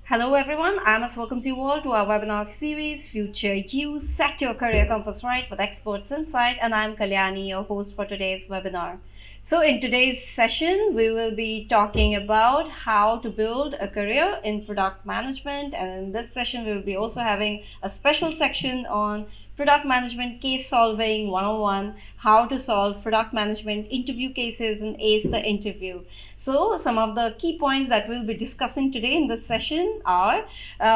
Hello, everyone. I must welcome you all to our webinar series, Future You Set Your Career Compass Right with Experts Insight. And I'm Kalyani, your host for today's webinar. So, in today's session, we will be talking about how to build a career in product management. And in this session, we will be also having a special section on product management case solving 101, how to solve product management interview cases and ace the interview. So, some of the key points that we'll be discussing today in this session are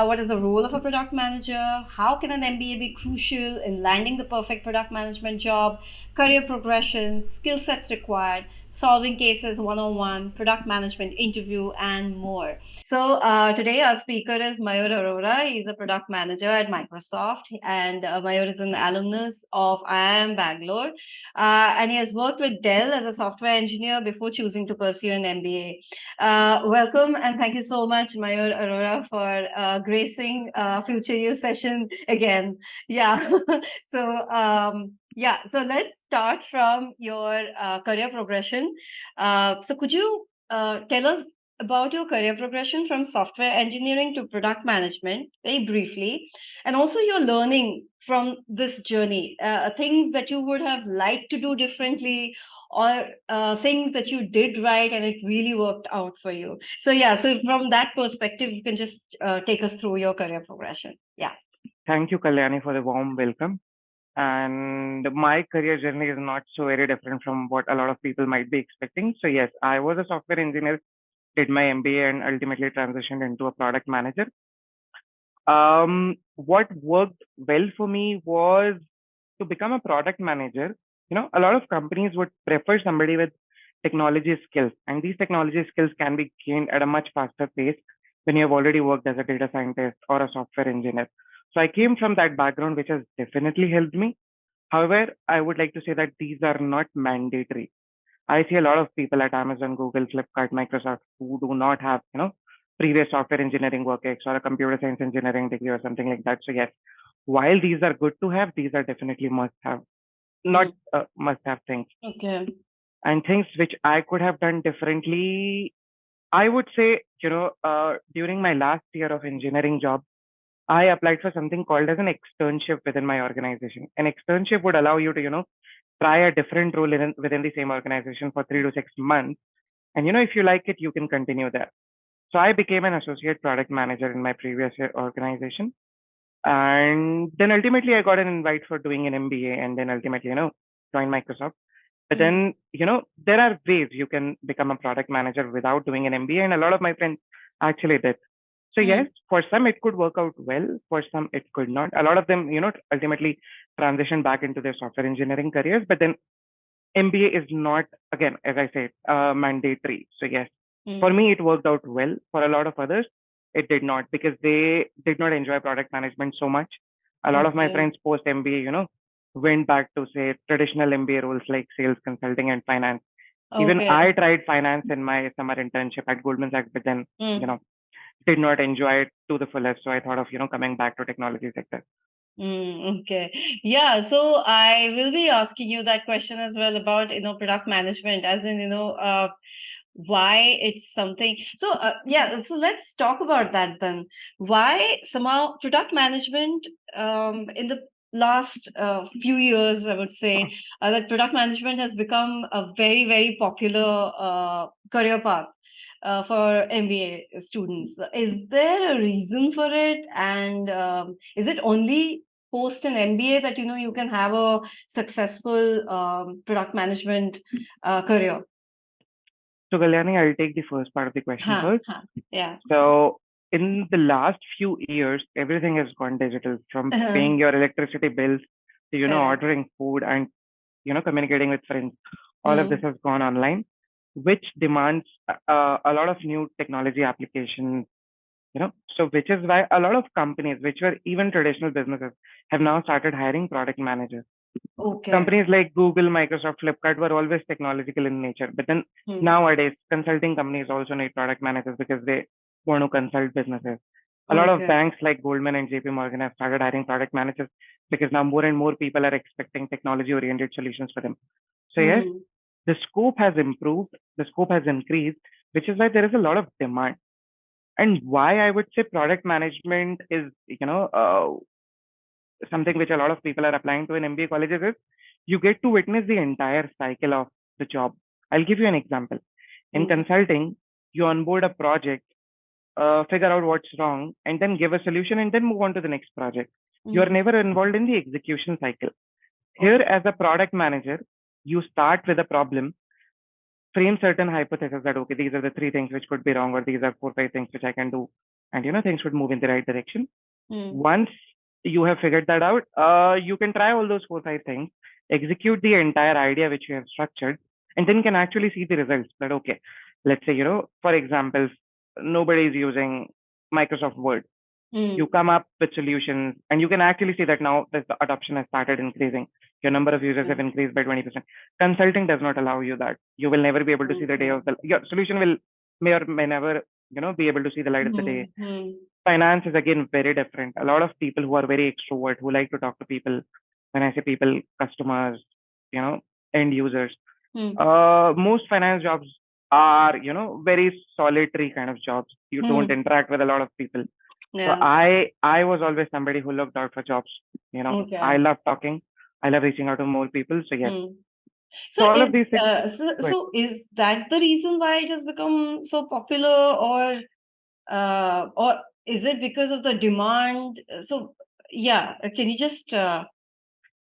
what is the role of a product manager, how can an MBA be crucial in landing the perfect product management job, career progression, skill sets required, solving cases 101, product management interview, and more. So, today our speaker is Mayur Arora. He's a product manager at Microsoft, and Mayur is an alumnus of IIM Bangalore. And he has worked with Dell as a software engineer before choosing to pursue an MBA. Welcome and thank you so much, Mayur Arora, for gracing Future You session again. Yeah. So let's start from your career progression. So could you tell us about your career progression from software engineering to product management very briefly, and also your learning from this journey, things that you would have liked to do differently, or things that you did right and it really worked out for you. So from that perspective, you can just take us through your career progression. Yeah. Thank you, Kalyani, for the warm welcome. And my career journey is not so very different from what a lot of people might be expecting. So, yes, I was a software engineer, did my MBA, and ultimately transitioned into a product manager. What worked well for me was to become a product manager. A lot of companies would prefer somebody with technology skills, and these technology skills can be gained at a much faster pace when you have already worked as a data scientist or a software engineer. So I came from that background, which has definitely helped me. However, I would like to say that these are not mandatory. I see a lot of people at Amazon, Google, Flipkart, Microsoft who do not have, previous software engineering work ex or a computer science engineering degree or something like that. So yes, while these are good to have, these are definitely must have, not Mm. must have things. Okay. And things which I could have done differently, I would say, during my last year of engineering job, I applied for something called as an externship within my organization. An externship would allow you to, try a different role within the same organization for 3 to 6 months. And, if you like it, you can continue there. So I became an associate product manager in my previous organization. And then ultimately I got an invite for doing an MBA and then ultimately, joined Microsoft. But Mm. then, there are ways you can become a product manager without doing an MBA. And a lot of my friends actually did. So yes, Mm. for some it could work out well, for some it could not. A lot of them, ultimately transition back into their software engineering careers. But then MBA is not, again, as I said, mandatory. So yes, for Mm. me it worked out well. For a lot of others, it did not because they did not enjoy product management so much. A lot of my Okay. friends post MBA, went back to say traditional MBA roles like sales, consulting, and finance. Even Okay. I tried finance in my summer internship at Goldman Sachs, but then, Mm. did not enjoy it to the fullest. So I thought of, coming back to technology sector. Okay. Yeah. So I will be asking you that question as well about, product management, as in, why it's something. So, yeah. So let's talk about that then. Why somehow product management, in the last few years, I would say, that product management has become a very, very popular career path for MBA students. Is there a reason for it? And is it only post an MBA that you can have a successful product management career? So Kalyani, I'll take the first part of the question Huh, first. huh, yeah. So in the last few years, everything has gone digital from paying your electricity bills to, Correct. ordering food and, communicating with friends. All of this Mm. has gone online, which demands a lot of new technology applications, so which is why a lot of companies, which were even traditional businesses, have now started hiring product managers. Okay. Companies like Google, Microsoft, Flipkart were always technological in nature. But then Mm. nowadays, consulting companies also need product managers because they want to consult businesses. A lot of Okay. banks like Goldman and JP Morgan have started hiring product managers because now more and more people are expecting technology oriented solutions for them. So, yes, Mm. the scope has improved, the scope has increased, which is why there is a lot of demand. And why I would say product management is, something which a lot of people are applying to in MBA colleges is you get to witness the entire cycle of the job. I'll give you an example. In Okay. consulting, you onboard a project, figure out what's wrong, and then give a solution and then move on to the next project. You are Mm. never involved in the execution cycle. Here, Okay. as a product manager, you start with a problem, frame certain hypotheses that, okay, these are the three things which could be wrong, or these are four, five things which I can do, and things would move in the right direction. Mm. Once you have figured that out, you can try all those four, five things, execute the entire idea which you have structured, and then can actually see the results that, okay, let's say, for example, nobody is using Microsoft Word. You Mm. come up with solutions, and you can actually see that now the adoption has started increasing. Your number of users have Mm. increased by 20%. Consulting does not allow you that. You will never be able to see the day Okay. of your solution will may or may never, be able to see the light of the day. Mm. Mm. Finance is again very different. A lot of people who are very extrovert, who like to talk to people, when I say people, customers, you know, end users, Mm. most finance jobs are, very solitary kind of jobs. You don't Mm. interact with a lot of people. So Yeah. I was always somebody who looked out for jobs. I Okay. love talking. I love reaching out to more people. So yes. Mm. So So all is of these things. But so is that the reason why it has become so popular, or is it because of the demand? So yeah, can you just so I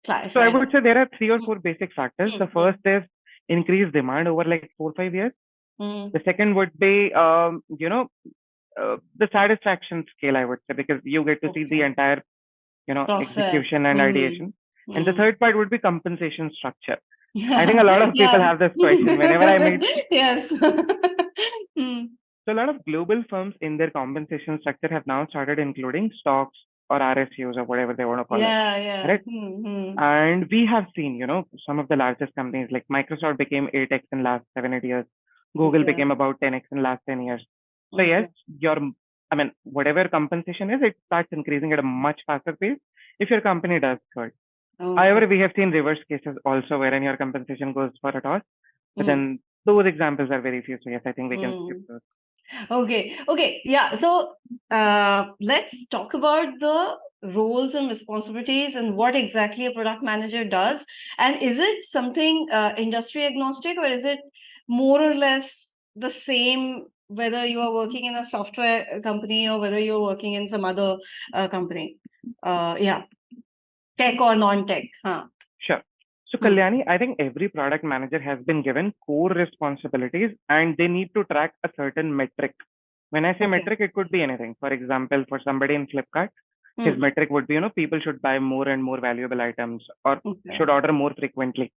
clarify would that? say there are three or Mm. four basic factors. The Mm. first is increased demand over like 4 or 5 years. Mm. The second would be the satisfaction scale, I would say, because you get to see the Okay. entire, Process. execution and Mm. ideation. And the Mm. third part would be compensation structure. I think a lot of people Yeah. have this question whenever I meet. Yes. Mm. So a lot of global firms in their compensation structure have now started including stocks or RSUs or whatever they want to call it, Yeah, yeah. right? And we have seen, some of the largest companies like Microsoft became 8x in last 7 or 8 years. Google Okay. became about 10x in last 10 years. So yes, Okay. whatever compensation is, it starts increasing at a much faster pace if your company does good. Okay. However, we have seen reverse cases also wherein your compensation goes for a toss. But Mm. then those examples are very few. So yes, I think we can skip Mm. those. Okay. Okay. Yeah. So let's talk about the roles and responsibilities and what exactly a product manager does. And is it something industry agnostic, or is it more or less the same whether you are working in a software company or whether you're working in some other company? Yeah, tech or non-tech. Huh. Sure. So, Hmm. Kalyani, I think every product manager has been given core responsibilities and they need to track a certain metric. When I say Okay. metric, it could be anything. For example, for somebody in Flipkart, his Hmm. metric would be, people should buy more and more valuable items or Okay. should order more frequently.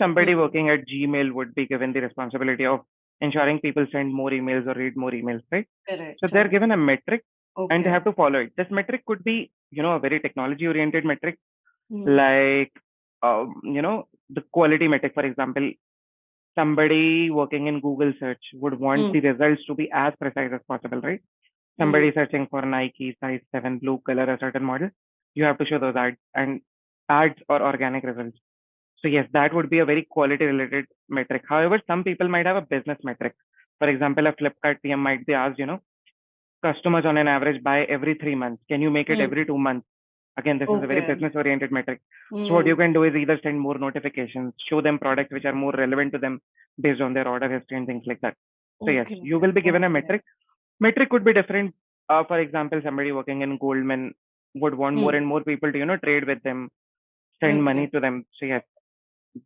Somebody Hmm. working at Gmail would be given the responsibility of ensuring people send more emails or read more emails, right? Correct. So they're Correct. given a metric and they Okay. have to follow it. This metric could be, a very technology oriented metric Hmm. like the quality metric. For example, somebody working in Google search would want Hmm. the results to be as precise as possible, right? Hmm. Somebody searching for Nike size 7 blue color, a certain model, you have to show those ads or organic results. So yes, that would be a very quality related metric. However, some people might have a business metric. For example, a Flipkart PM might be asked, customers on an average buy every 3 months. Can you make it Hmm. every 2 months? Again, this is a very Okay. business oriented metric. So what you Hmm. can do is either send more notifications, show them products which are more relevant to them based on their order history and things like that. So yes, Okay. you will be given a Okay. metric. Metric could be different. For example, somebody working in Goldman would want more Hmm. and more people to, trade with them, send money Okay. to them. So yes,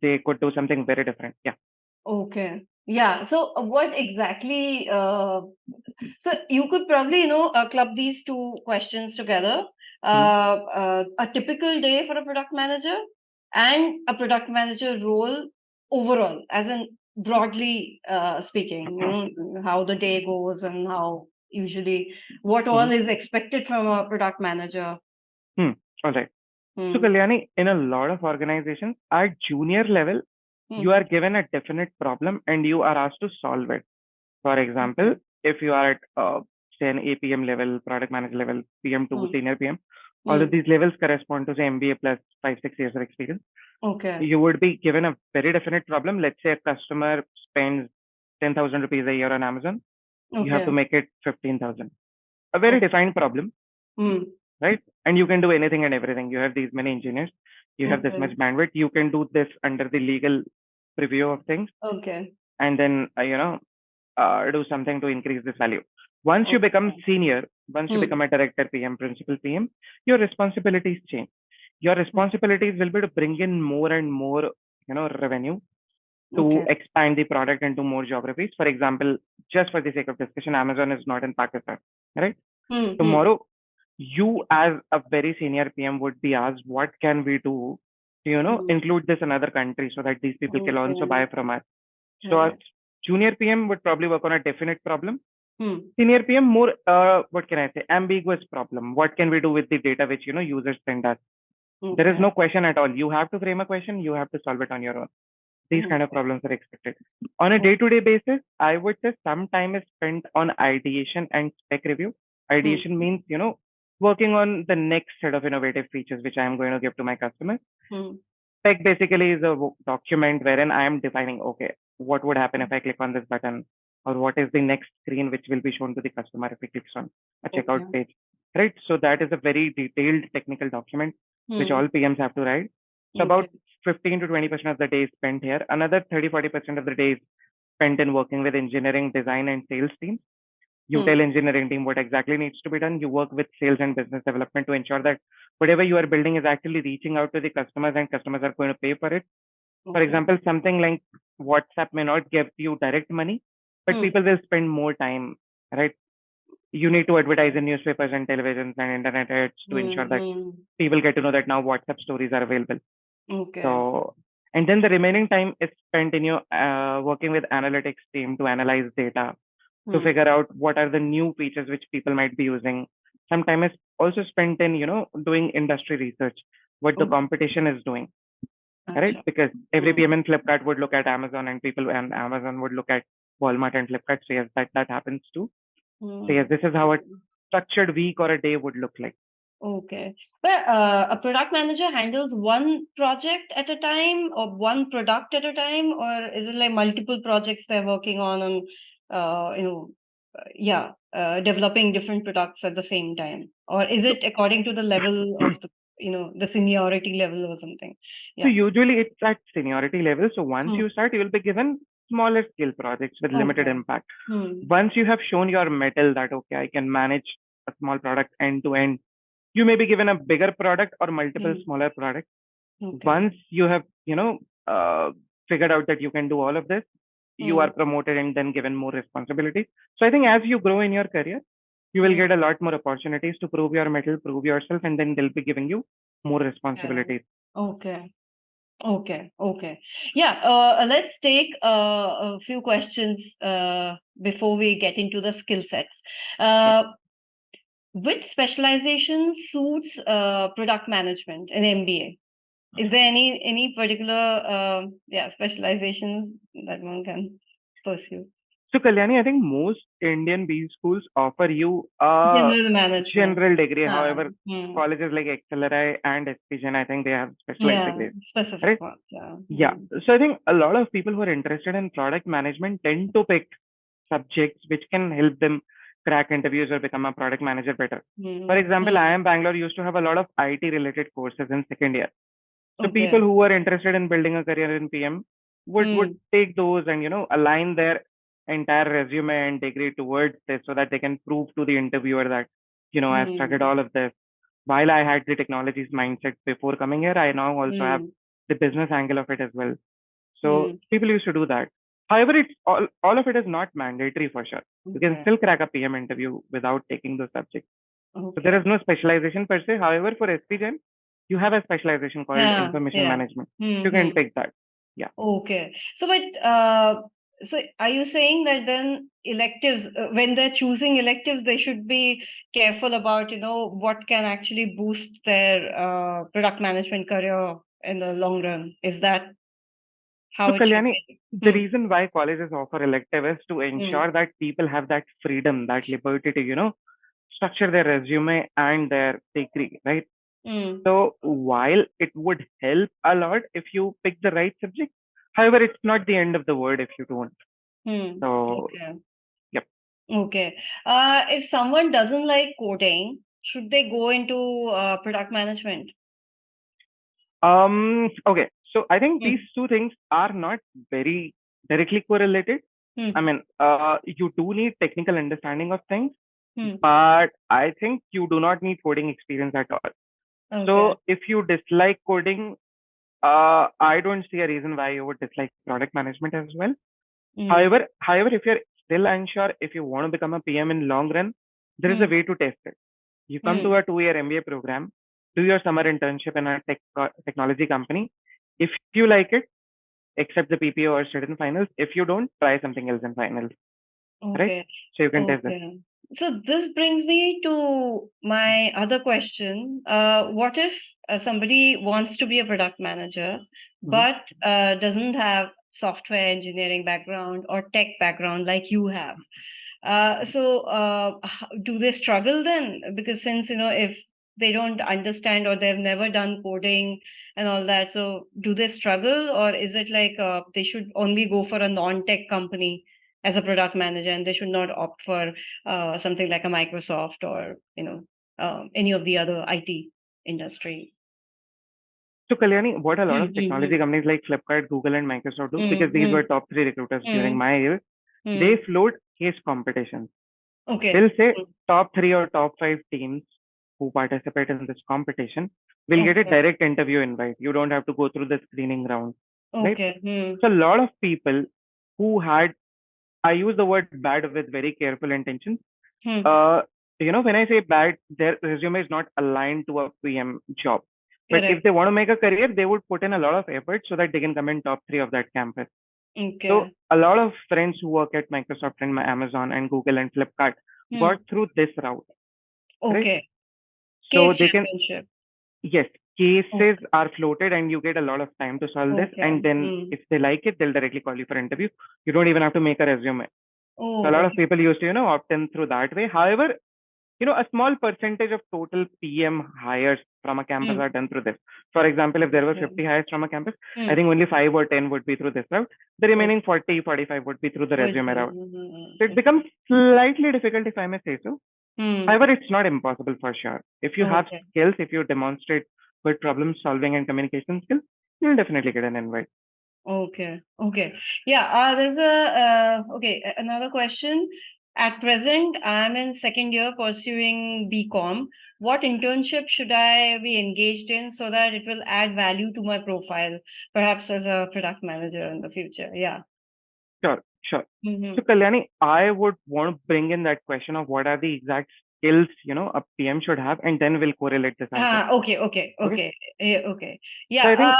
they could do something very different. Yeah. Okay. Yeah. So, what exactly? So, you could probably, club these two questions together. Hmm. A typical day for a product manager and a product manager role overall, as in broadly speaking, how the day goes and how usually what Hmm. all is expected from a product manager. Hmm. All right. So Hmm. Kalyani, in a lot of organizations at junior level, you Hmm. are given a definite problem and you are asked to solve it. For example, Okay. if you are at say an APM level, product manager level, PM2, Hmm. senior PM, all of Hmm. these levels correspond to say MBA plus 5, 6 years of experience. Okay. You would be given a very definite problem. Let's say a customer spends 10,000 rupees a year on Amazon. You have to Okay. make it 15,000. A very Okay. defined problem, right? And you can do anything and everything. You have these many engineers, you have this much Okay. bandwidth, you can do this under the legal preview of things, Okay. and then do something to increase this value. Once you become Okay. senior, once you Hmm. become a director, PM, principal, PM, your responsibilities change. Your responsibilities will be to bring in more and more, revenue, to Okay. expand the product into more geographies. For example, just for the sake of discussion, Amazon is not in Pakistan, right? Hmm. Tomorrow, you as a very senior PM would be asked, what can we do to, Hmm. include this in other countries so that these people can also Okay. buy from us? So a Correct. junior PM would probably work on a definite problem. Hmm. Senior PM more, what can I say, ambiguous problem. What can we do with the data which, users send us? There is Okay. no question at all. You have to frame a question. You have to solve it on your own. These kind of Okay. problems are expected. On a day-to-day basis, I would say some time is spent on ideation and spec review. Hmm. Ideation means, working on the next set of innovative features which I am going to give to my customers. Hmm. Spec basically is a document wherein I am defining, okay, what would happen if I click on this button, or what is the next screen which will be shown to the customer if he clicks on a checkout Okay. page, right? So that is a very detailed technical document which Hmm. all PMs have to write. So Okay. about 15 to 20% of the day is spent here. Another 30-40% of the day is spent in working with engineering, design, and sales teams. You Hmm. tell engineering team what exactly needs to be done. You work with sales and business development to ensure that whatever you are building is actually reaching out to the customers and customers are going to pay for it. For Okay. example, something like WhatsApp may not give you direct money, but Hmm. people will spend more time, right? You need to advertise in newspapers and televisions and internet ads to Hmm. ensure that Hmm. people get to know that now WhatsApp stories are available. Okay. So, and then the remaining time is spent in your working with analytics team to analyze data, to Hmm. figure out what are the new features which people might be using. Some time is also spent in, doing industry research, what the Oh, competition is doing, right? acha. Because every Hmm. PM in Flipkart would look at Amazon and people and Amazon would look at Walmart and Flipkart. So yes, that happens too. So Hmm. yes, this is how a structured week or a day would look like. Okay. Well, a product manager handles one project at a time or one product at a time, or is it like multiple projects they're working on and, yeah, developing different products at the same time? Or is So it according to the level of the seniority level or something? So Yeah. usually it's at seniority level. So once Hmm. you start, you will be given smaller scale projects with limited Okay. impact. Hmm. Once you have shown your mettle that, okay, I can manage a small product end to end, you may be given a bigger product or multiple Hmm. smaller products. Okay. Once you have, uh, figured out that you can do all of this, you Hmm. are promoted and then given more responsibilities. So I think as you grow in your career, you will Hmm. get a lot more opportunities to prove your mettle, prove yourself, and then they'll be giving you more Yeah. responsibilities. Okay. Okay, okay. Yeah, let's take a few questions before we get into the skill sets. Sure. Uh, which specialization suits product management in MBA? Is there any particular specialization that one can pursue? So, Kalyani, I think most Indian B schools offer you a General management. general degree. Ah, However, hmm. colleges like XLRI and SPGN, I think they have specialized Yeah, degrees, specific right? ones. Yeah. Yeah. Hmm. So, I think a lot of people who are interested in product management tend to pick subjects which can help them crack interviews or become a product manager better. For Hmm. example, Hmm. IIM Bangalore used to have a lot of IT related courses in second year. So people Okay. who are interested in building a career in PM would Hmm. take those and align their entire resume and degree towards this so that they can prove to the interviewer that I've studied Hmm. all of this. While I had the technologies mindset before coming here, I now also have Hmm. the business angle of it as well. So Hmm. people used to do that. However, it's all of it is not mandatory for sure. You can Okay. still crack a PM interview without taking those subjects. So there is Okay. no specialization per se. However, for SPGen, you have a specialization called Yeah, information yeah. management. You can Mm-hmm. take that. Yeah. Okay. So are you saying that then electives, when they're choosing electives, they should be careful about, what can actually boost their product management career in the long run? Is that So how it should Kalyani, be? the reason why colleges offer elective is to Hmm. ensure that people have that freedom, that liberty to, structure their resume and their degree, right? Hmm. So while it would help a lot if you pick the right subject, however, it's not the end of the world if you don't. Hmm. So Okay. yep. Okay. If someone doesn't like coding, should they go into product management? Okay. So I think these Hmm. two things are not very directly correlated. I Hmm. mean, you do need technical understanding of things, Hmm. but I think you do not need coding experience at all. Okay. So if you dislike coding, I don't see a reason why you would dislike product management as well. Hmm. However, if you're still unsure if you want to become a PM in long run, there is a Hmm. way to test it. You come to Hmm. a 2-year MBA program, do your summer internship in a technology company. If you like it, accept the PPO or student finals. If you don't, try something else in finals, right? Okay. So you can test this. Okay. So this brings me to my other question. What if somebody wants to be a product manager, Mhm. but doesn't have software engineering background or tech background like you have? Do they struggle then? Because since, if they don't understand or they've never done coding and all that, so do they struggle, or is it like they should only go for a non-tech company as a product manager and they should not opt for something like a Microsoft or, any of the other IT industry? So Kalyani, what a lot of technology Mm, companies like Flipkart, Google, and Microsoft do, because mm, these were mm, top three recruiters during mm, my year, they mm. float case competitions. Okay. They'll say top three or top five teams who participate in this competition will get a Okay. direct interview invite. You don't have to go through the screening round, right? Okay. So a lot of people who had, I use the word bad with very careful intentions. Hmm. Uh, when I say bad, their resume is not aligned to a PM job. But if Correct. they want to make a career, they would put in a lot of effort so that they can come in top three of that campus. So Okay. a lot of friends who work at Microsoft and Amazon and Google and Flipkart got Hmm. through this route, right? Okay. So Case they can, championship. yes, cases Okay. are floated and you get a lot of time to solve this. Okay. And then Hmm. if they like it, they'll directly call you for interview. You don't even have to make a resume. So a Oh, lot of okay. people used to, opt in through that way. However, a small percentage of total PM hires from a campus Hmm. are done through this. For example, if there were Okay. 50 hires from a campus, I Hmm. think only 5 or 10 would be through this route. The Okay. remaining 40, 45 would be through the With resume route. So it becomes okay. slightly difficult, if I may say so. Hmm. However, it's not impossible for sure. If you have Okay. skills, if you demonstrate good problem solving and communication skills, you'll definitely get an invite. Okay. Okay. Yeah. There's another question. At present, I'm in second year pursuing BCom. What internship should I be engaged in so that it will add value to my profile, perhaps as a product manager in the future? Yeah. Sure, sure. Mm-hmm. So, Kalyani, I would want to bring in that question of what are the exact skills, a PM should have, and then we'll correlate this answer. Okay, okay, Okay. okay, okay. So Yeah, I think,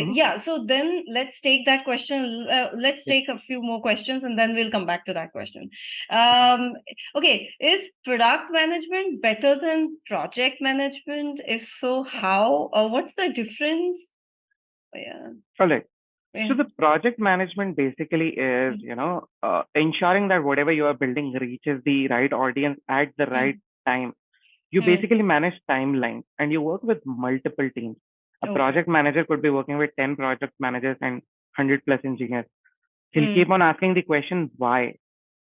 mhm, yeah. So then let's take that question. Let's yes, take a few more questions, and then we'll come back to that question. Um, okay, is product management better than project management? If so, how? Or what's the difference? Yeah, all right. So yeah. the project management basically is, ensuring that whatever you are building reaches the right audience at the right Mm, time. You mm, basically manage timelines and you work with multiple teams. A okay. project manager could be working with 10 project managers and 100 plus engineers. He'll keep Mm, on asking the question why,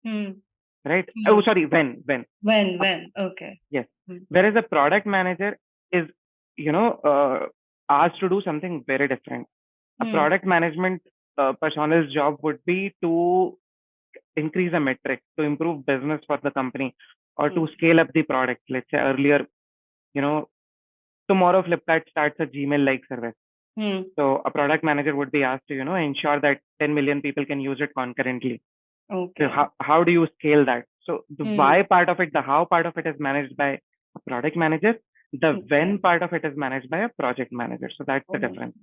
mm, right? Oh, mm. sorry, when. A, When? Okay. yes. Mm, Whereas a product manager is, you know, uh, asked to do something very different. A mm, product management personal's job would be to increase a metric, to improve business for the company, or to mm, scale up the product. Let's say earlier, you know, tomorrow Flipkart starts a Gmail-like service. mm. So a product manager would be asked to, ensure that 10 million people can use it concurrently. So Okay. how do you scale that? So the Mm, why part of it, the how part of it is managed by a product manager. The okay. when part of it is managed by a project manager. So that's the Oh, difference.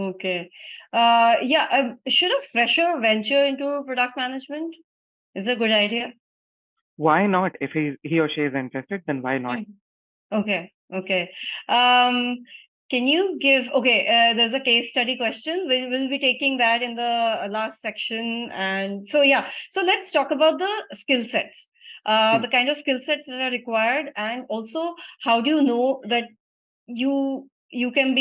okay. Yeah, should a fresher venture into product management? Is a good idea. Why not? If he or she is interested, then why not? Mm. Okay, okay. Um, can you give, okay, there's a case study question. We'll be taking that in the last section. And so, yeah, so let's talk about the skill sets, Hmm. the kind of skill sets that are required, and also how do you know that you can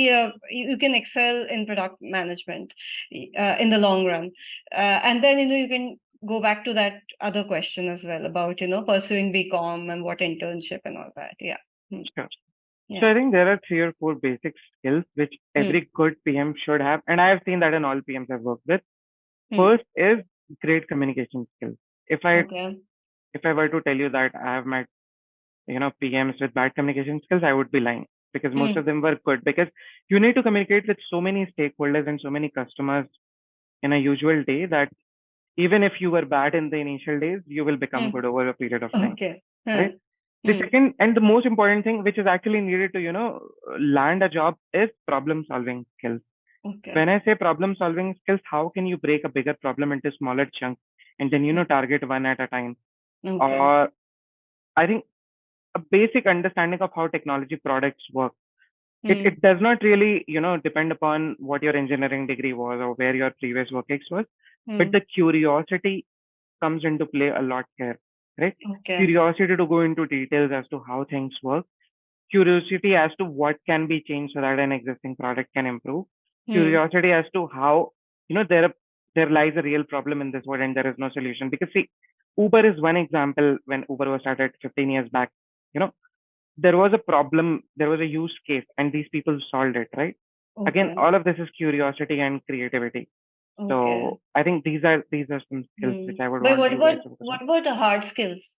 excel in product management in the long run, and then you can go back to that other question as well about, pursuing BCom and what internship and all that. Yeah. Hmm. Sure. So Yeah. I think there are 3 or 4 basic skills which Hmm. every good PM should have, and I have seen that in all PMs I've worked with. Hmm. First is great communication skills. If I Okay. if I were to tell you that I have met PMs with bad communication skills, I would be lying, because most Hmm. of them were good, because you need to communicate with so many stakeholders and so many customers in a usual day that even if you were bad in the initial days, you will become Hmm. good over a period of time, Okay. Huh. right? The Hmm. second and the most important thing, which is actually needed to, land a job, is problem solving skills. Okay. When I say problem solving skills, how can you break a bigger problem into smaller chunks and then, target one at a time? Okay. Or I think a basic understanding of how technology products work. Hmm. It does not really, depend upon what your engineering degree was or where your previous work ex was, but Hmm. the curiosity comes into play a lot here, right? Okay. Curiosity to go into details as to how things work, curiosity as to what can be changed so that an existing product can improve, Hmm. curiosity as to how, there lies a real problem in this world and there is no solution. Because see, Uber is one example. When Uber was started 15 years back, you know, there was a problem, there was a use case, and these people solved it, right? Again, Okay. all of this is curiosity and creativity. Okay. So I think these are some skills Hmm. which I would But want what you about guys to focus on. what about the hard skills?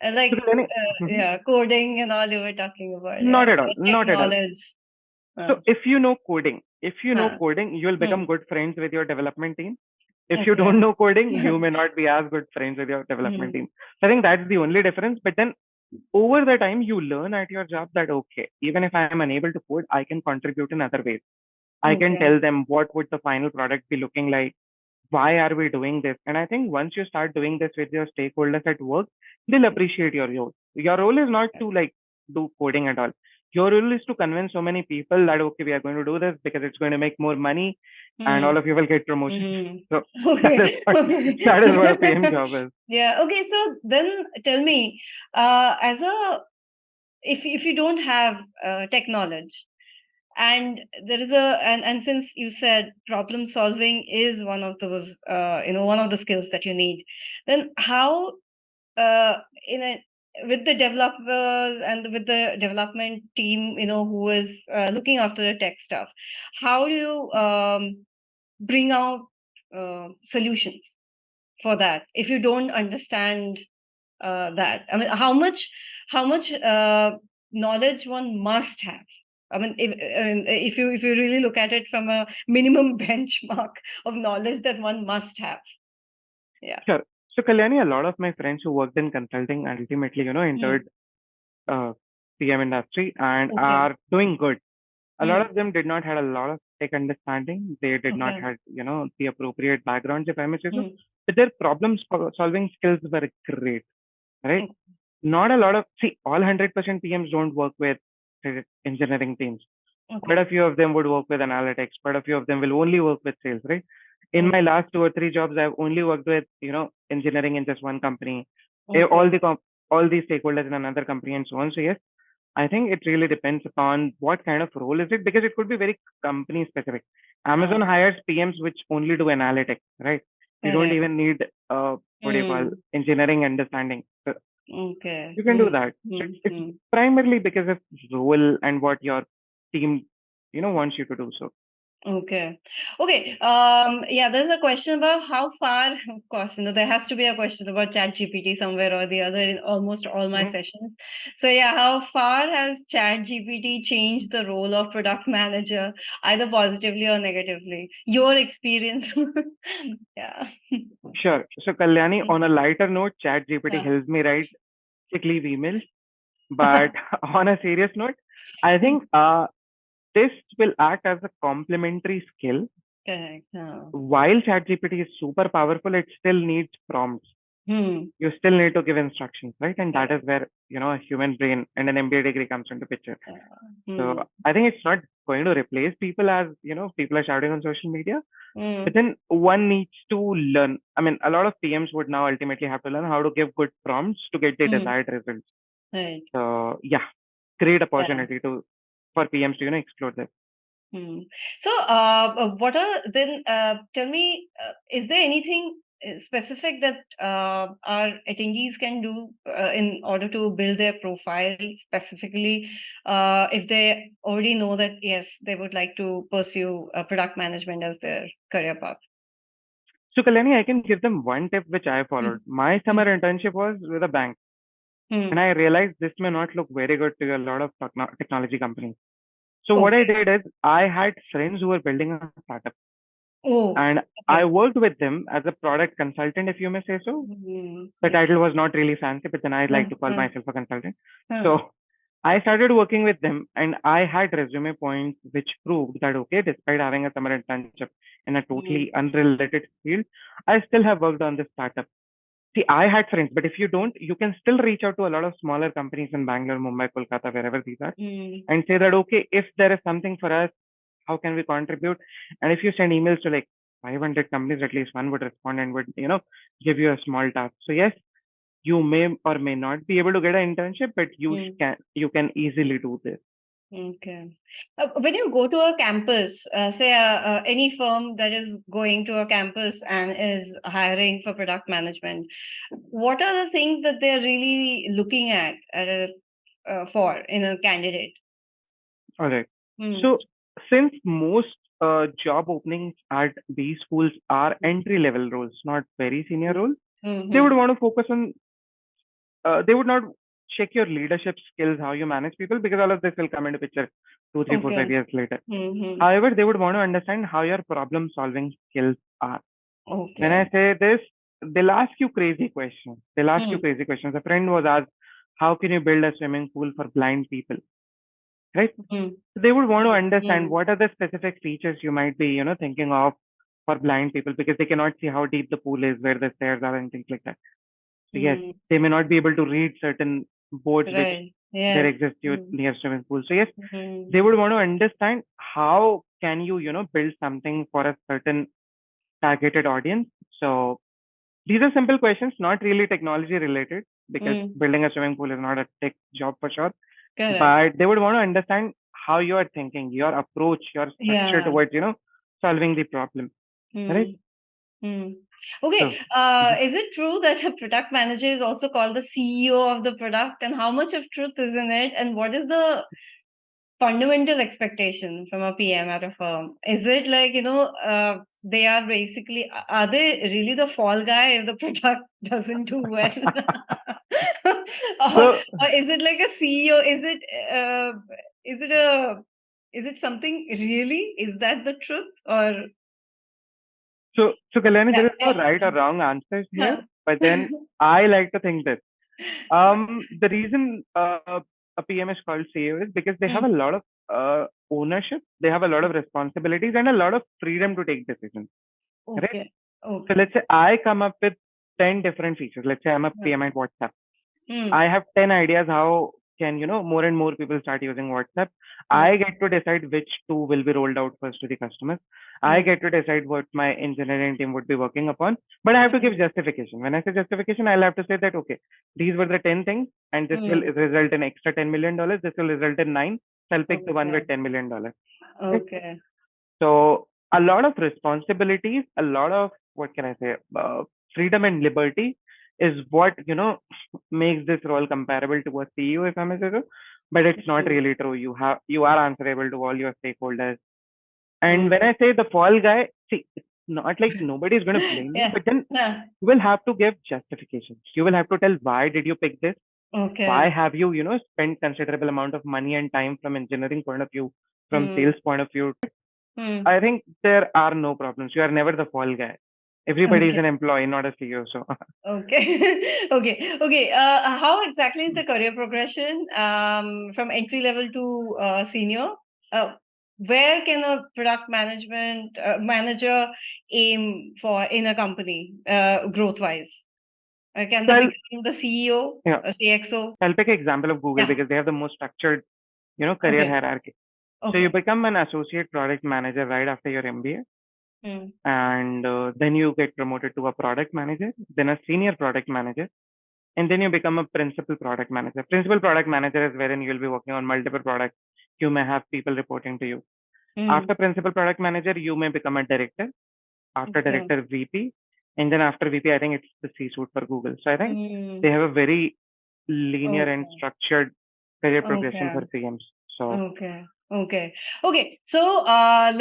So Like, Kalani, mhm, yeah, coding and all you were talking about, not yeah, at all, or tech not at all. knowledge. So Huh. if you know Huh. coding, you'll Hmm. become good friends with your development team. If you Okay. don't know coding, you may not be as good friends with your development Hmm. team. So I think that's the only difference. But then over the time, you learn at your job that okay, even if I am unable to code, I can contribute in other ways. I can Okay. tell them what would the final product be looking like. Why are we doing this? And I think once you start doing this with your stakeholders at work, they'll appreciate your role. Your role is not to like do coding at all. Your role is to convince so many people that okay, we are going to do this because it's going to make more money, and Hmm. all of you will get promotions. Hmm. So that is Okay. what that is what a PM job is. Yeah. Okay. So then tell me, as a if you don't have tech knowledge, and there is and since you said problem solving is one of those one of the skills that you need, then how uh, in a with the developers and with the development team, who is looking after the tech stuff, how do you bring out solutions for that if you don't understand that? I mean, how much knowledge one must have? I mean, if you really look at it from a minimum benchmark of knowledge that one must have. Yeah. Sure. So Kalyani, a lot of my friends who worked in consulting ultimately, Hmm. entered uh, PM industry and Okay. are doing good. A lot Hmm. of them did not have a lot of tech understanding. They did not Okay. have, the appropriate backgrounds, if I may say so. Hmm. But their solving skills were great, right? Okay. Not a lot of, see, all 100% PMs don't work with engineering teams. Quite Okay. a few of them would work with analytics. Quite a few of them will only work with sales, right? In my Okay. last 2 or 3 jobs, I've only worked with, engineering in just one company, all Okay. all the stakeholders in another company and so on. So yes, I think it really depends upon what kind of role is it, because it could be very company specific. Amazon Ah, hires PMs which only do analytics, right? You don't correct. even need what do you call, Hmm. engineering understanding. So Okay. you can do Hmm. that. So Hmm. it's Hmm. primarily because of role and what your team, wants you to do. So Okay. Okay. Yeah, there's a question about how far, of course, there has to be a question about ChatGPT somewhere or the other in almost all my mhm. sessions. So yeah, how far has ChatGPT changed the role of product manager, either positively or negatively? Your experience. Yeah. Sure. So Kalyani, on a lighter note, ChatGPT Yeah. helps me write sick leave emails. But on a serious note, I think this will act as a complementary skill. Correct. Oh. While ChatGPT is super powerful, it still needs prompts. Hmm. You still need to give instructions, right? And that is Correct. where, a human brain and an MBA degree comes into picture. Yeah. So Hmm. I think it's not going to replace people, as, people are shouting on social media. But Hmm. then one needs to learn. I mean, a lot of PMs would now ultimately have to learn how to give good prompts to get the Hmm. desired results. Right. So yeah, great Yeah. opportunity for PMs to, explore this. Hmm. So, what are then? Tell me, is there anything? specific that our attendees can do in order to build their profile specifically, if they already know that yes, they would like to pursue product management as their career path? So, Kalyani, I can give them one tip which I followed. Mm, My summer mm, internship was with a bank, and mm. I realized this may not look very good to a lot of technology companies. So, what I Okay. did is I had friends who were building a startup, Oh, and I okay. worked with them as a product consultant, if you may say so. The Okay. title was not really fancy, but then I like Huh, to call huh, myself a consultant. huh. So, I started working with them, and I had resume points which proved that okay, despite having a summer internship in a Mm, totally unrelated field, I still have worked on this startup. See, I had friends, but if you don't, you can still reach out to a lot of smaller companies in Bangalore, Mumbai, Kolkata, wherever these are, mm, and say that, okay, if there is something for us, how can we contribute? And if you send emails to like 500 companies, at least one would respond and would, give you a small task. So yes, you may or may not be able to get an internship, but mm. you can easily do this. Okay. When you go to a campus, say any firm that is going to a campus and is hiring for product management, what are the things that they're really looking for in a candidate? All right. Mm, So since most job openings at these schools are entry level roles, not very senior mm, roles, they mm, would want to focus on they would not check your leadership skills, how you manage people, because all of this will come into picture 2, 3, 4, okay. 5 years later. Mm-hmm. However, they would want to understand how your problem solving skills are. When I Okay. say this, they'll ask you crazy questions. They'll ask you Mm, crazy questions. A friend was asked, how can you build a swimming pool for blind people? Right? mm, They would want to mm, understand mm. what are the specific features you might be, thinking of for blind people because they cannot see how deep the pool is, where the stairs are, and things like that. So yes, Mm. they may not be able to read certain boards which Right. there Yes. exist Mm, near swimming pool. So yes, mm, they would want to understand how can you, build something for a certain targeted audience. So these are simple questions, not really technology related, because mm. building a swimming pool is not a tech job for sure. Correct. But they would want to understand how you are thinking, your approach, your structure Yeah. towards, solving the problem. Right? Mm. Hmm. Okay. So mhm. Is it true that a product manager is also called the CEO of the product? And how much of truth is in it? And what is the fundamental expectation from a PM at a firm? Is it like, they are basically, are they really the fall guy if the product doesn't do well? or, so or is it like a CEO? Is it is it something really? Is that the truth? Or, so Kalyani, yeah, there is no right or wrong answers here, yeah. but then I like to think this. The reason a PM is called CEO is because they have a Mm. lot of ownership, they have a lot of responsibilities, and a lot of freedom to take decisions. Right? Okay. So Okay. let's say I come up with 10 different features. Let's say I'm a Yeah. PM at WhatsApp. I Mm. have 10 ideas how can, more and more people start using WhatsApp. I Mm. get to decide which two will be rolled out first to the customers. I Mm. get to decide what my engineering team would be working upon, but I have to give Mm. justification. When I say justification, I'll have to say that, okay, these were the 10 things and this will Mm. result in extra $10 million. This will result in nine. So I'll pick the one with Okay. $10 million. Right? Okay. So a lot of responsibilities, a lot of what can I say, freedom and liberty is what makes this role comparable to a CEO, if I may say so. But it's not Mm. really true. You are answerable to all your stakeholders. And Mm. when I say the fall guy, see, it's not like nobody is going to blame you, Yeah. but then Yeah. you will have to give justifications. You will have to tell why did you pick this? Why Okay. have you, spent considerable amount of money and time from engineering point of view, from Mm. sales point of view. Mm. I think there are no problems. You are never the fall guy. Everybody is Okay. an employee, not a CEO. So, Okay. Okay. Okay. How exactly is the career progression from entry level to senior? Uh, where can a product management manager aim for in a company growth wise? Can so they become the CEO, yeah, a CXO? I'll pick an example of Google Yeah. because they have the most structured, career Okay. hierarchy. So you Okay. become an associate product manager right after your MBA, Mm. and then you get promoted to a product manager, then a senior product manager, and then you become a principal product manager. Principal product manager is wherein you'll be working on multiple products. You may have people reporting to you. Mm. After principal product manager, you may become a director. After Okay. director, VP, And then after VP, I think it's the C-suite for Google. So I think they have a very linear and Okay. structured career progression Okay. for CMs. So Okay. Okay. Okay. So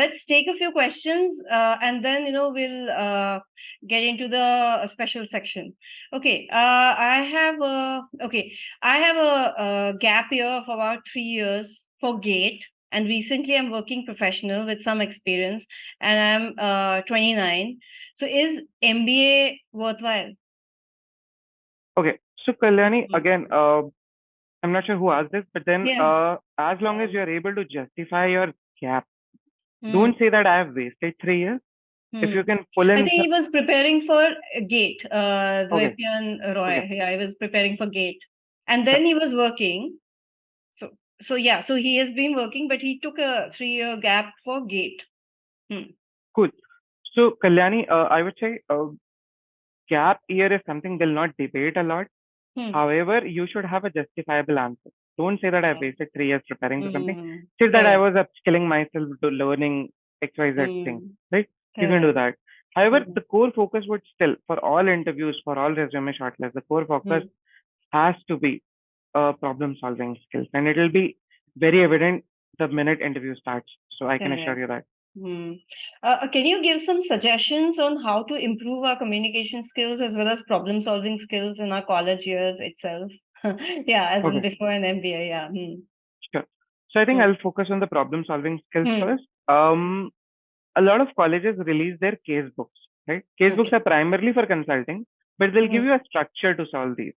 let's take a few questions and then we'll get into the special section. Okay. I have a gap year of about 3 years for GATE, and recently I'm working professional with some experience, and I'm 29. So is MBA worthwhile? okay. So Kalyani, Mm. again, I'm not sure who asked this, but then Yeah. as long as you're able to justify your gap, Hmm. don't say that I have wasted 3 years. If Hmm. you can pull I in, think he was preparing for GATE, okay, Dvaipian okay, Roy. Yeah, he was preparing for GATE. And sure, then he was working. So, so he has been working, but he took a 3 year gap for GATE. Hmm. cool. So Kalyani, I would say gap year is something they'll not debate a lot. Hmm. However, you should have a justifiable answer. Don't say that I've Correct. wasted 3 years preparing for something. Hmm. Say that I Correct. was upskilling myself to learning XYZ thing, Hmm. right? You can do Correct. that. However, Hmm. the core focus would still, for all interviews, for all resume shortlists, the core focus Hmm. has to be problem solving skills. And it'll be very evident the minute interview starts. So I can assure Correct. you that. Hmm. Can you give some suggestions on how to improve our communication skills as well as problem solving skills in our college years itself? Yeah, as in Okay, before an MBA. Yeah. Hmm. sure. So I think Hmm. I'll focus on the problem solving skills Hmm. first. A lot of colleges release their case books, right? Case books Okay. are primarily for consulting, but they'll give Hmm. you a structure to solve these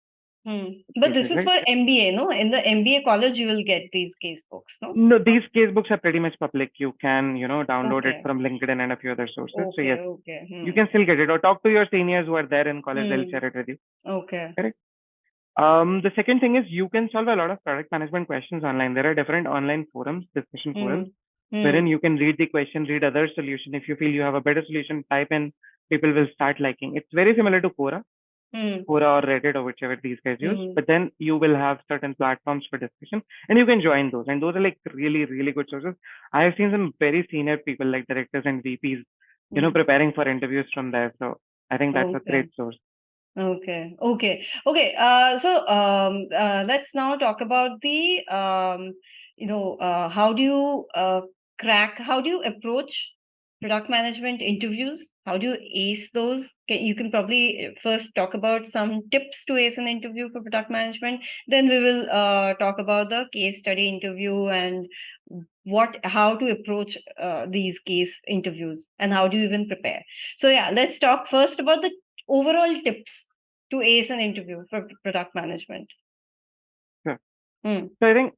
Hmm. But this cases, is right? for MBA, no? In the MBA college, you will get these case books, no? No, these case books are pretty much public. You can, download it Okay. from LinkedIn and a few other sources. So Okay. yes, Okay. you Hmm. can still get it or talk to your seniors who are there in college. They'll Hmm. share it with you. Okay. Correct. The second thing is you can solve a lot of product management questions online. There are different online forums, discussion Hmm. forums, Hmm. wherein you can read the question, read other solution. If you feel you have a better solution, type in. People will start liking. It's very similar to Quora Hmm. Quora or Reddit or whichever these guys use. Hmm. But then you will have certain platforms for discussion and you can join those. And those are like really, really good sources. I have seen some very senior people like directors and VPs, Hmm. preparing for interviews from there. So I think that's a Okay. great source. Okay. Okay. Okay. Let's now talk about the how do you how do you approach product management interviews? How do you ace those? You can probably first talk about some tips to ace an interview for product management. Then we will talk about the case study interview and how to approach these case interviews and how do you even prepare. So yeah, let's talk first about the overall tips to ace an interview for product management. Sure. Hmm. So I think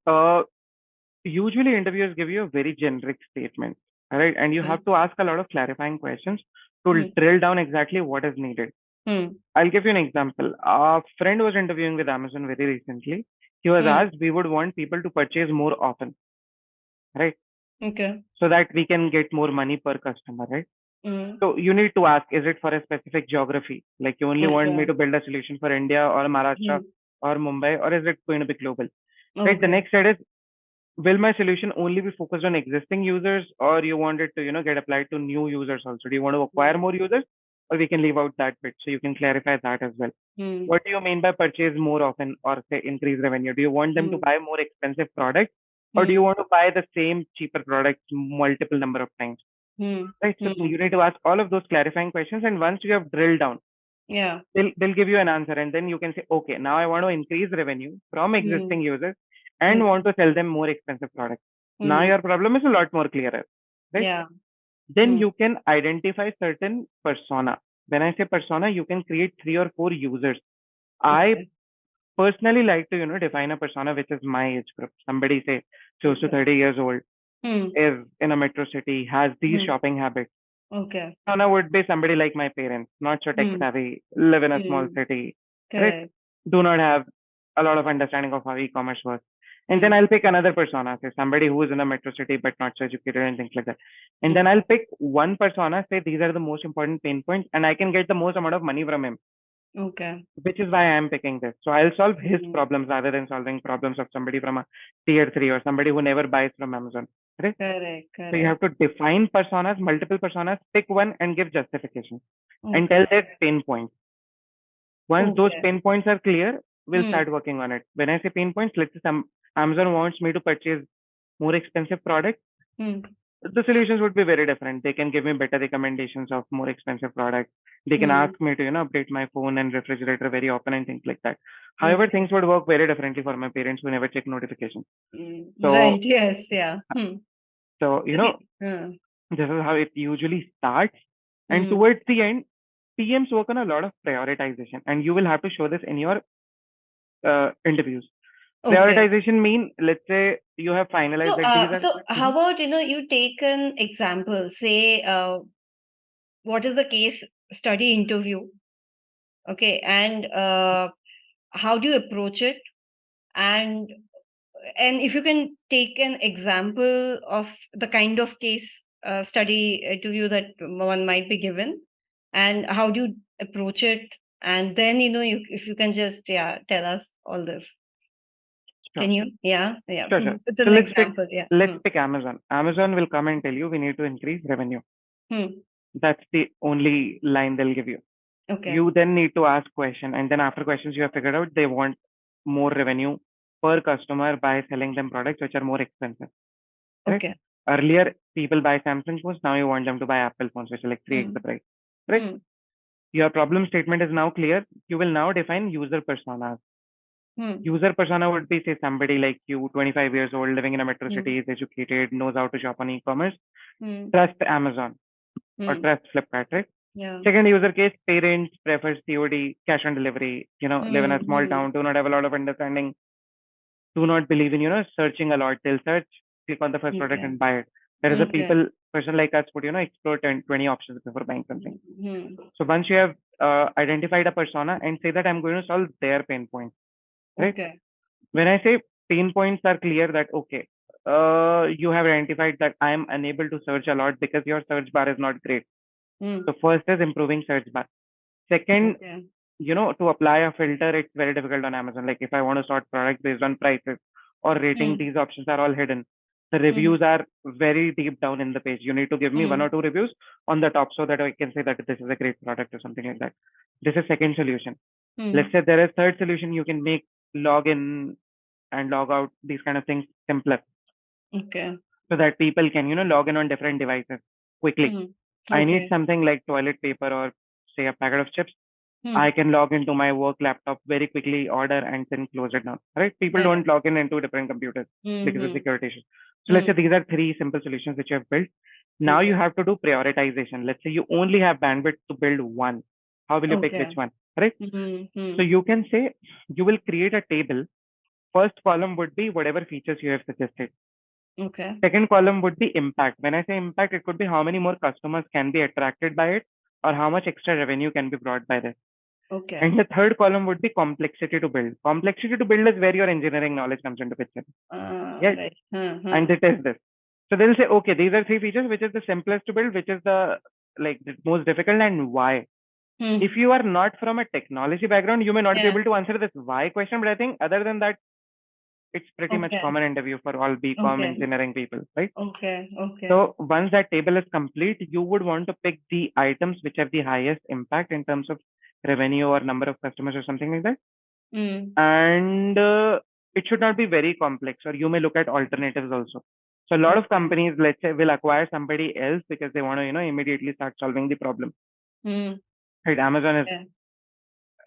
usually interviewers give you a very generic statement, all right? And you Hmm. have to ask a lot of clarifying questions to Hmm. drill down exactly what is needed. Hmm. I'll give you an example. A friend was interviewing with Amazon very recently. He was Hmm. asked, we would want people to purchase more often, right? Okay. So that we can get more money per customer, right? Hmm. So you need to ask, is it for a specific geography? Like you only want me Okay. to build a solution for India or Maharashtra Hmm. or Mumbai, or is it going to be global? Right. The Okay. next set is, will my solution only be focused on existing users, or you want it to, get applied to new users also? Do you want to acquire Hmm. more users, or we can leave out that bit? So you can clarify that as well. Hmm. What do you mean by purchase more often or say increase revenue? Do you want them to Hmm. buy more expensive products, or do Hmm. you want to buy the same cheaper products multiple number of times? Hmm. Right. So Hmm. you need to ask all of those clarifying questions. And once you have drilled down, Yeah. they'll give you an answer. And then you can say, okay, now I want to increase revenue from Hmm. existing users and Hmm. want to sell them more expensive products. Now Hmm. your problem is a lot more clearer. Right. Yeah. Then Hmm. you can identify certain persona. When I say persona, you can create 3 or 4 users. I Okay. personally like to, define a persona which is my age group. Somebody say close to Okay. 30 years old, Hmm. is in a metro city, has these Hmm. shopping habits. Okay. Persona would be somebody like my parents, not so tech Hmm. savvy, live in a small Hmm. city, right? Correct. Do not have a lot of understanding of how e-commerce works. And then Hmm. I'll pick another persona, say somebody who is in a metro city but not so educated and things like that. And then Hmm. I'll pick one persona, say these are the most important pain points, and I can get the most amount of money from him. Okay. which is why I'm picking this. So I'll solve his Mm. problems rather than solving problems of somebody from a tier three or somebody who never buys from Amazon. Right? Correct. So you Correct. have to define personas, multiple personas, pick one and give justification and tell Okay. their pain points. Once those Okay. pain points are clear, we'll Hmm. start working on it. When I say pain points, let's say some Amazon wants me to purchase more expensive products. Hmm. The solutions would be very different. They can give me better recommendations of more expensive products. They can Hmm. ask me to, update my phone and refrigerator very often and things like that. However, Okay. things would work very differently for my parents who never check notifications. Right. So, Yes. Yeah. so Okay. Hmm. this is how it usually starts. And Hmm. towards the end, PMs work on a lot of prioritization, and you will have to show this in your interviews. Okay. Prioritization mean, let's say you have finalized So, that these are. how Mhm. about, you take an example, say, what is the case study interview? Okay. And how do you approach it? And if you can take an example of the kind of case study interview that one might be given, and how do you approach it? And then, if you can just, yeah, tell us all this. Sure, Can you? Yeah. Yeah. sure, sure. With So an example. Yeah. let's pick Amazon. Amazon will come and tell you we need to increase revenue. Hmm. That's the only line they'll give you. Okay. You then need to ask question, and then after questions you have figured out they want more revenue per customer by selling them products which are more expensive. Correct? Okay. Earlier people buy Samsung phones, now you want them to buy Apple phones, which are like 3x the Hmm. price. Right? Hmm. Your problem statement is now clear. You will now define user personas. Hmm. User persona would be say somebody like you, 25 years old, living in a metro Hmm. city, is educated, knows how to shop on e-commerce, Hmm. trust Amazon or Hmm. trust Flipkart, right? Yeah. Second use case, parents prefer COD, cash on delivery, live in Hmm. a small Hmm. town, do not have a lot of understanding, do not believe in, searching a lot. They'll search, click on the first product Okay. and buy it. There is a Okay. person like us would, explore 10, 20 options before buying something. Hmm. So once you have identified a persona and say that I'm going to solve their pain points, right? Okay. When I say pain points are clear that, okay, you have identified that I am unable to search a lot because your search bar is not great. Hmm. So first is improving search bar. Second, Okay. to apply a filter, it's very difficult on Amazon. Like if I want to sort products based on prices or rating, Hmm. these options are all hidden. The Hmm. reviews are very deep down in the page. You need to give me one Hmm. or two reviews on the top so that I can say that this is a great product or something like that. This is second solution. Let's Hmm. say there is third solution. You can make login and log out these kind of things simpler Okay. so that people can, log in on different devices quickly. Hmm. I need Okay. something like toilet paper or say a packet of chips. Hmm. I can log into my work laptop very quickly, order, and then close it down. Right? People don't Correct. log in into different computers Hmm. because of Hmm. security issues. So let's say Hmm. these are three simple solutions which you have built. Now you Okay. have to do prioritization. Let's say you only have bandwidth to build one. How will you pick which Okay. one? Right? Hmm. So Hmm. you can say you will create a table. First column would be whatever features you have suggested. Okay. Second column would be impact. When I say impact, it could be how many more customers can be attracted by it or how much extra revenue can be brought by this. Okay. And the third column would be complexity to build. Complexity to build is where your engineering knowledge comes into picture. Yes. Right. Huh. Huh. And it is this. So they'll say, okay, these are three features, which is the simplest to build, which is the the most difficult and why. If Hmm. you are not from a technology background, you may not be Yeah. able to answer this why question. But I think other than that, it's pretty much Okay. common interview for all BCom Okay. engineering people, right? Okay. Okay. So once that table is complete, you would want to pick the items which have the highest impact in terms of revenue or number of customers or something like that. Hmm. And it should not be very complex, or you may look at alternatives also. So a lot of Okay. companies, let's say, will acquire somebody else because they want to, immediately start solving the problem. Hmm. Right? Yeah.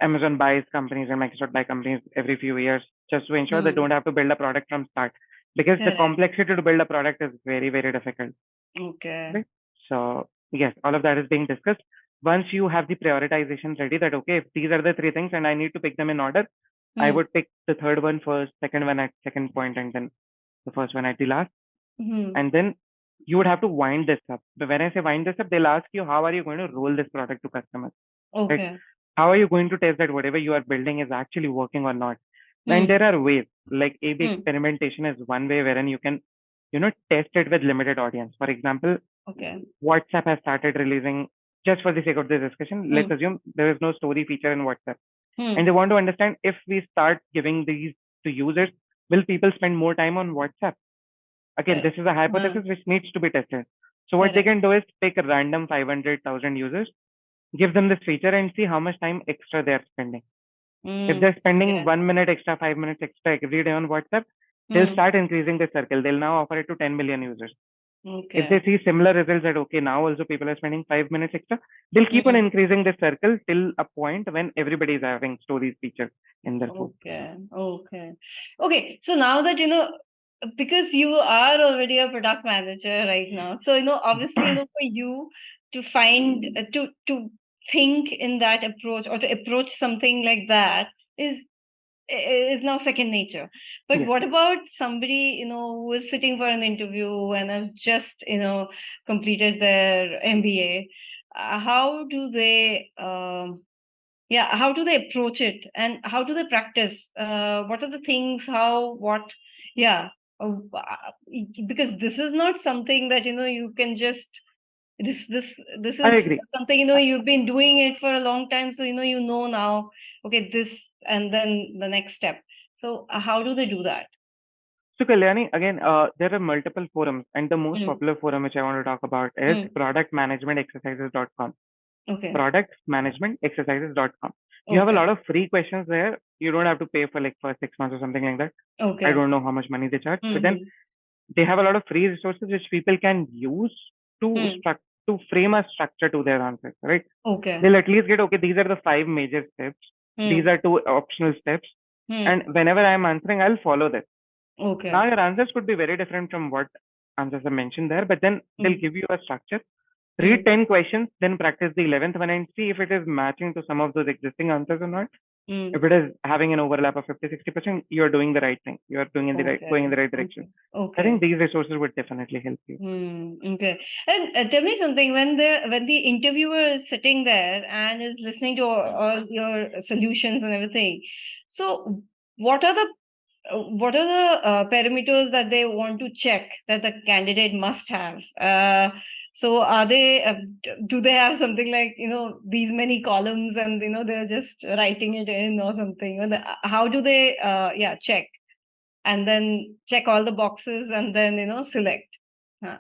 Amazon buys companies and Microsoft buy companies every few years just to ensure they Hmm. don't have to build a product from start because the Correct. complexity to build a product is very, very difficult. Okay. Right? So yes, all of that is being discussed. Once you have the prioritization ready, that okay, if these are the three things and I need to pick them in order, I Hmm. would pick the third one first, second one at second point, and then the first one at the last. Hmm. And then you would have to wind this up. But when I say wind this up, they'll ask you how are you going to roll this product to customers, right? Okay. How are you going to test that whatever you are building is actually working or not? And Hmm. there are ways like A/B Hmm. experimentation is one way wherein you can, test it with limited audience. For example, Okay. WhatsApp has started releasing just for the sake of this discussion, let's assume there is no story feature in WhatsApp, and they Hmm. want to understand if we start giving these to users, will people spend more time on WhatsApp? Again, Correct. this is a Hmm. hypothesis which needs to be tested. So what they Correct. can do is take a random 500,000 users, give them this feature and see how much time extra they are spending. If Hmm. they're spending Okay. 1 minute extra, 5 minutes extra every day on WhatsApp, they'll Hmm. start increasing the circle. They'll now offer it to 10 million users. If they Okay. see similar results that, okay, now also people are spending 5 minutes extra, they'll keep on Hmm. increasing the circle till a point when everybody is having stories feature in their phone. Okay. Okay. Okay. So now that because you are already a product manager right now, so obviously, for you to find to think in that approach or to approach something like that is is now second nature. But Yes. what about somebody who is sitting for an interview and has just completed their MBA? How do they yeah, how do they approach it and how do they practice? What are the things? How what? Yeah, because this is not something that you can just this this this I is agree. something you've been doing it for a long time, so you know now. Okay, this and then the next step. So how do they do that? So Kalyani, again, there are multiple forums, and the most Mm, popular forum which I want to talk about is mm, productmanagementexercises.com. okay, Productmanagementexercises.com. You have a okay, lot of free questions there. You don't have to pay for like for 6 months or something like that. I okay. don't know how much money they charge, but then Mm-hmm. they have a lot of free resources which people can use to Mm, to frame a structure to their answers, right? okay. They'll at least get, okay, these are the five major steps. These Mm, are two optional steps. And mm, whenever I'm answering, I'll follow this. Now okay. your answers could be very different from what answers are mentioned there, but then they'll Mm, give you a structure. Read mm, 10 questions, then practice the 11th one and see if it is matching to some of those existing answers or not. mm. If it is having an overlap of 50-60%, you're doing the right thing. You're doing in the right, going in Okay. the right direction. Okay. I think Okay. these resources would definitely help you. Okay. And tell me something. When the interviewer is sitting there and is listening to all your solutions and everything, so what are the parameters that they want to check that the candidate must have? So are they do they have something like these many columns and they're just writing it in or something? Or how do they yeah, check and then check all the boxes and then select? Huh.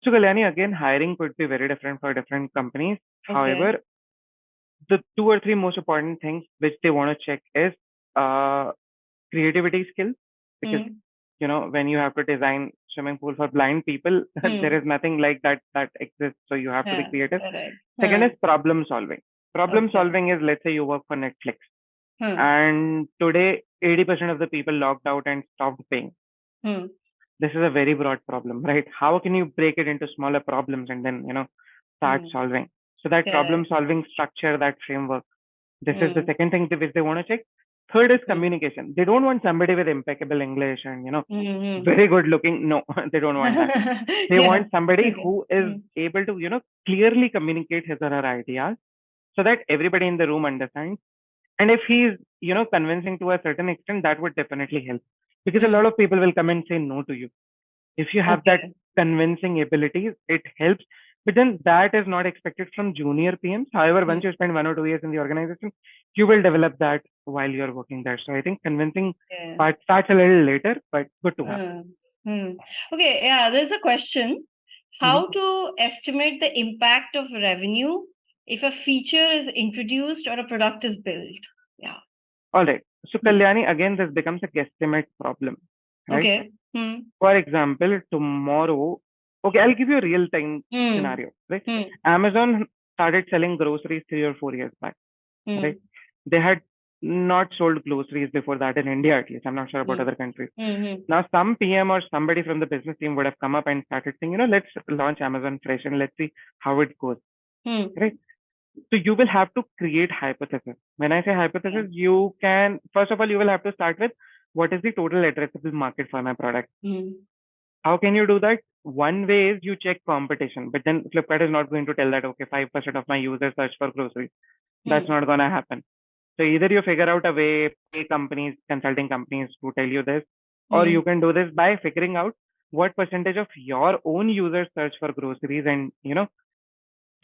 So Kalyani, again, hiring could be very different for different companies. Okay. However, the two or three most important things which they want to check is uh, creativity skills, because Hmm. when you have to design swimming pool for blind people, there Hmm. is nothing like that that exists. So you have to be Yeah. creative. Correct. Second Huh. is problem solving. Problem Okay. solving is, let's say you work for Netflix Hmm. and today 80% of the people logged out and stopped paying. Hmm. This is a very broad problem, right? How can you break it into smaller problems and then, start Hmm. solving? So that problem Correct. solving structure, that framework, this is the Hmm. second thing which they want to check. Third is Hmm. communication. They don't want somebody with impeccable English and, Hmm. very good looking. No, they don't want that. They Yeah. want somebody Okay. who is Hmm. able to, clearly communicate his or her ideas so that everybody in the room understands. And if he's, convincing to a certain extent, that would definitely help, because a lot Hmm. of people will come and say no to you. If you have that Okay. convincing ability, it helps. But then that is not expected from junior PMs. However, Hmm. once you spend 1 or 2 years in the organization, you will develop that while you're working there. So I think convincing Yeah. part starts a little later, but good to have. Hmm. Hmm. Okay. Yeah. There's a question. Mhm. How to estimate the impact of revenue if a feature is introduced or a product is built? Yeah. All right. So Hmm. Kalyani, again, this becomes a guesstimate problem, right? Okay. Hmm. For example, tomorrow, okay, I'll give you a real time Hmm. scenario, right? Hmm. Amazon started selling groceries 3 or 4 years back, right? Hmm. They had not sold groceries before that in India, at least. I'm not sure about Hmm. other countries. Hmm. Now, some PM or somebody from the business team would have come up and started saying, let's launch Amazon Fresh and let's see how it goes, Hmm. right? So you will have to create hypothesis. When I say hypothesis, Okay. you can, first of all, you will have to start with what is the total addressable market for my product. Hmm. How can you do that? One way is you check competition, but then Flipkart is not going to tell that, okay, 5% of my users search for groceries. That's Hmm. not going to happen. So either you figure out a way, pay companies, consulting companies to tell you this, or you Hmm. can do this by figuring out what percentage of your own users search for groceries and,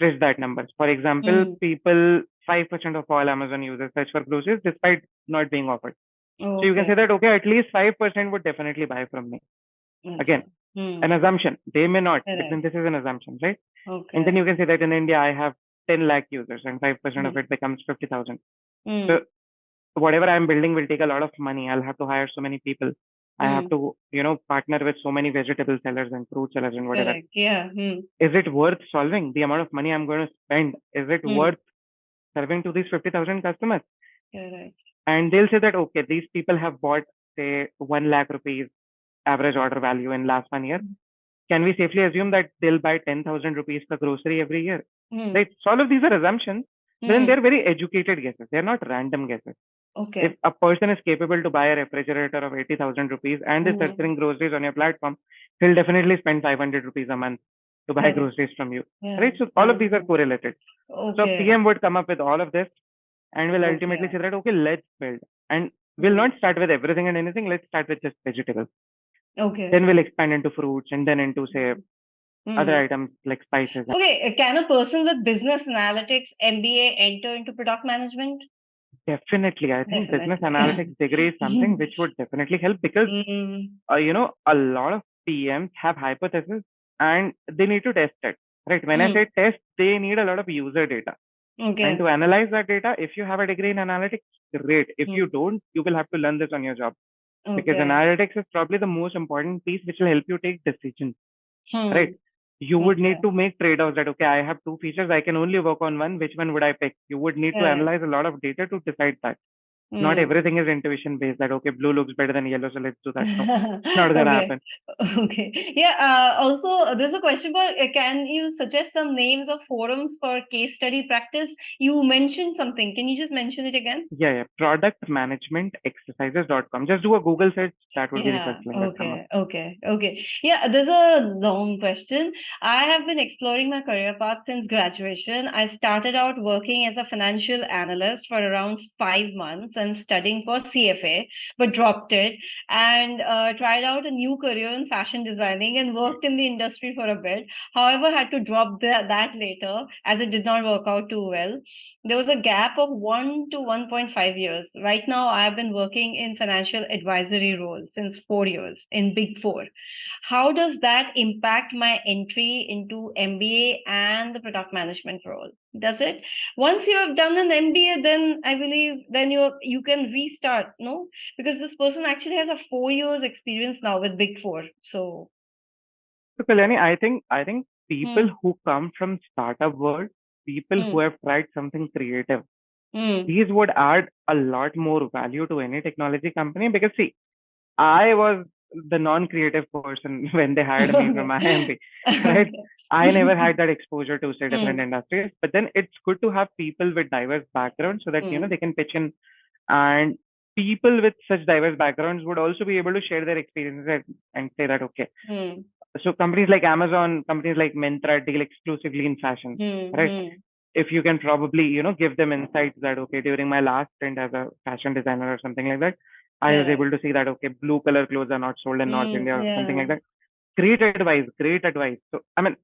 stretch that number. For example, people 5% of all Amazon users search for groceries despite not being offered. So you can say Okay. that, okay, at least 5% would definitely buy from me. Again, Acha. Hmm. an assumption. They may not, but then Correct. this is an assumption, right? And then Okay. you can say that in India, I have 10 lakh users and 5% of Hmm. it becomes 50,000. Hmm. So whatever I'm building will take a lot of money. I'll have to hire so many people. I have Hmm. to, partner with so many vegetable sellers and fruit sellers and whatever. Correct. Yeah. Hmm. Is it worth solving the amount of money I'm going to spend? Is it Hmm. worth serving to these 50,000 customers? Correct. And they'll say that, okay, these people have bought, say, 1 lakh rupees average order value in last 1 year. Can we safely assume that they'll buy 10,000 rupees per grocery every year? Hmm. Right? So all of these are assumptions, but then Hmm. they're very educated guesses. They're not random guesses. If Okay. a person is capable to buy a refrigerator of 80,000 rupees and is Hmm. searching groceries on your platform, he'll definitely spend 500 rupees a month to buy Correct. groceries from you. Yeah. Right? So all of these are Understand. correlated. So Okay. PM would come up with all of this and will ultimately Okay. say that, okay, let's build. And we'll Hmm. not start with everything and anything. Let's start with just vegetables. Okay. Then we'll expand into fruits and then into, say, other Hmm. items like spices. Okay. Can a person with business analytics MBA enter into product management? Definitely. I think business Definitely. analytics degree is something which would definitely help because, Hmm. a lot of PMs have hypotheses and they need to test it. Right. When I Hmm. say test, they need a lot of user data. And Okay. to analyze that data, if you have a degree in analytics, great. If you Hmm. don't, you will have to learn this on your job because Okay. analytics is probably the most important piece which will help you take decisions. Right? Hmm. You would Okay. need to make trade-offs that, okay, I have two features, I can only work on one. Which one would I pick? You would need to Correct. analyze a lot of data to decide that. Not Hmm. everything is intuition based that, okay, blue looks better than yellow, so let's do that. No, it's not gonna Okay. happen. Okay. Yeah. Also, there's a question about can you suggest some names of forums for case study practice? You mentioned something. Can you just mention it again? Yeah, yeah. Productmanagementexercises.com. Just do a Google search. That would be the Yeah. first link that come up. Okay. Okay. Okay. Yeah. There's a long question. I have been exploring my career path since graduation. I started out working as a financial analyst for around 5 months and studying for CFA, but dropped it and tried out a new career in fashion designing and worked in the industry for a bit. However, had to drop that later as it did not work out too well. There was a gap of 1 to 1.5 years. Right now, I have been working in financial advisory role since 4 years in Big Four. How does that impact my entry into MBA and the product management role? Does it? Once you have done an MBA, then I believe then you can restart, no? Because this person actually has a 4 years experience now with Big Four. So, So Kalyani, I think people hmm, who come from startup world, people who hmm, have tried something creative, hmm. these would add a lot more value to any technology company because see, I was the non-creative person when they hired me from IIM, right? Okay. I never had that exposure to say different Hmm, industries, but then it's good to have people with diverse backgrounds so that hmm, they can pitch in, and people with such diverse backgrounds would also be able to share their experiences and say that, okay, hmm, so companies like Amazon, companies like Myntra deal exclusively in fashion, hmm, right? hmm. If you can probably, give them insights that, okay, during my last stint as a fashion designer or something like that, I was Correct. able to see that, okay, blue color clothes are not sold in North India or something Yeah. like that. Great advice, great advice. So, I mean,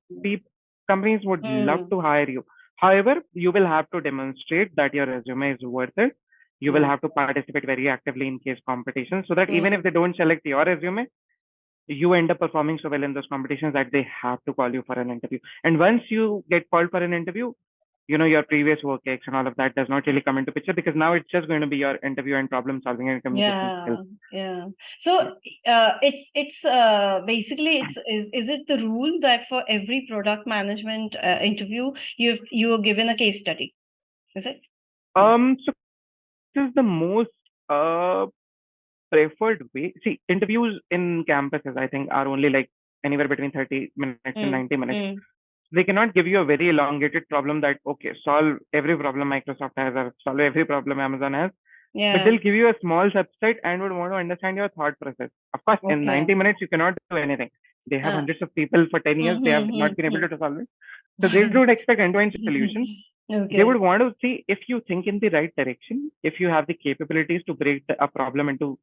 companies would love Hmm. to hire you. However, you will have to demonstrate that your resume is worth it. You will Hmm. have to participate very actively in case competitions so that even if Hmm. they don't select your resume, you end up performing so well in those competitions that they have to call you for an interview. And once you get called for an interview, your previous work ex and all of that does not really come into picture because now it's just going to be your interview and problem solving and communication skills. Yeah. Yeah. So it's basically is it the rule that for every product management interview you are given a case study? Is it? So this is the most uh preferred way. See, interviews in campuses, I think, are only like anywhere between 30 minutes and Hmm. 90 minutes. Hmm. They cannot give you a very elongated problem that, okay, solve every problem Microsoft has or solve every problem Amazon has, but Yeah. they'll give you a small subset and would want to understand your thought process. Of course, in Okay. 90 minutes, you cannot do anything. They have Ah. hundreds of people for 10 years. Hmm. They have Hmm. not been able Hmm. to solve it. So they don't expect end-to-end solutions. They Okay. would want to see if you think in the right direction, if you have the capabilities to break a problem into,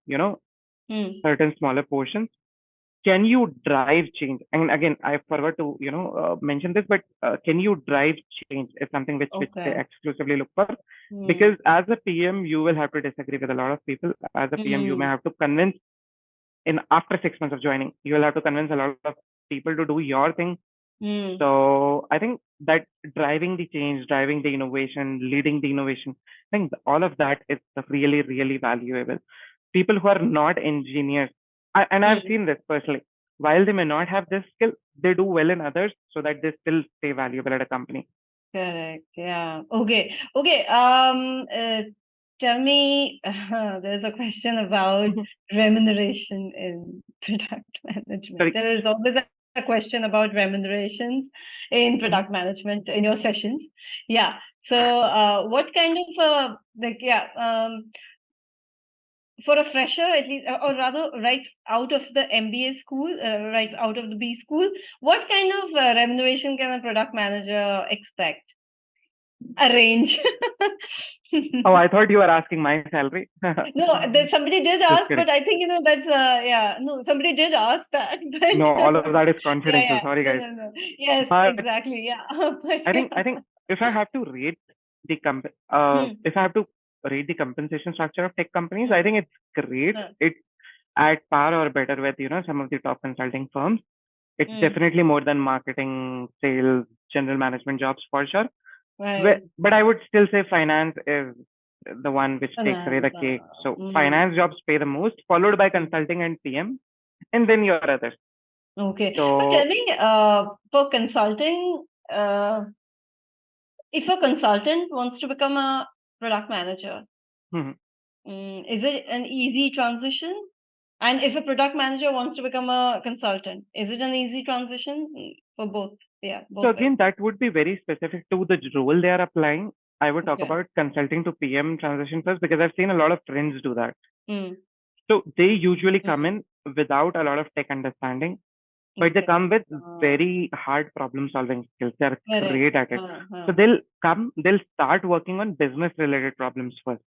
Hmm. certain smaller portions. can you drive change? And again, I forgot to mention this, but can you drive change is something which they Okay. exclusively look for. Hmm. Because as a PM, you will have to disagree with a lot of people. As a PM, you may Hmm. have to convince in after 6 months of joining, you will have to convince a lot of people to do your thing. Hmm. So I think that driving the change, driving the innovation, leading the innovation, I think all of that is really, really valuable. People who are not engineers, and I've Hmm. seen this personally, while they may not have this skill, they do well in others so that they still stay valuable at a company. Correct. Yeah. Okay. Okay. Tell me, there's a question about remuneration in product management. Sorry. There is always a question about remunerations in Mhm. product management in your sessions. Yeah. So, what kind of for a fresher, at least, or rather, right out of the MBA school, right out of the B school, what kind of remuneration can a product manager expect? Arrange. Oh, I thought you were asking my salary. No, somebody did Just ask, kidding. but I think that's yeah. No, somebody did ask that, No, but all of that is yeah, confidential. yeah. Sorry, No, guys. no, no. Yes, But exactly. Yeah, but I think if I have to rate hmm, if I have to rate the compensation structure of tech companies, I hmm, think it's great. It's at par or better with some of the top consulting firms. It's hmm, definitely more than marketing, sales, general management jobs for sure. right. But I would still say finance is the one which takes away Finance. the cake. So Hmm. finance jobs pay the most, followed by Hmm. consulting and PM, and then your others. Okay, but tell So me, for consulting, if a consultant wants to become a product manager, mhm. is it an easy transition? And if a product manager wants to become a consultant, is it an easy transition? For both? Yeah, So both ways. again, that would be very specific to the role they are applying. I would talk Okay. about consulting to PM transition first because I've seen a lot of friends do that. Mm. So they usually come Mm. in without a lot of tech understanding, but they Okay. come with very hard problem solving skills. They're Correct. great at it. So Uh. they'll start working on business related problems first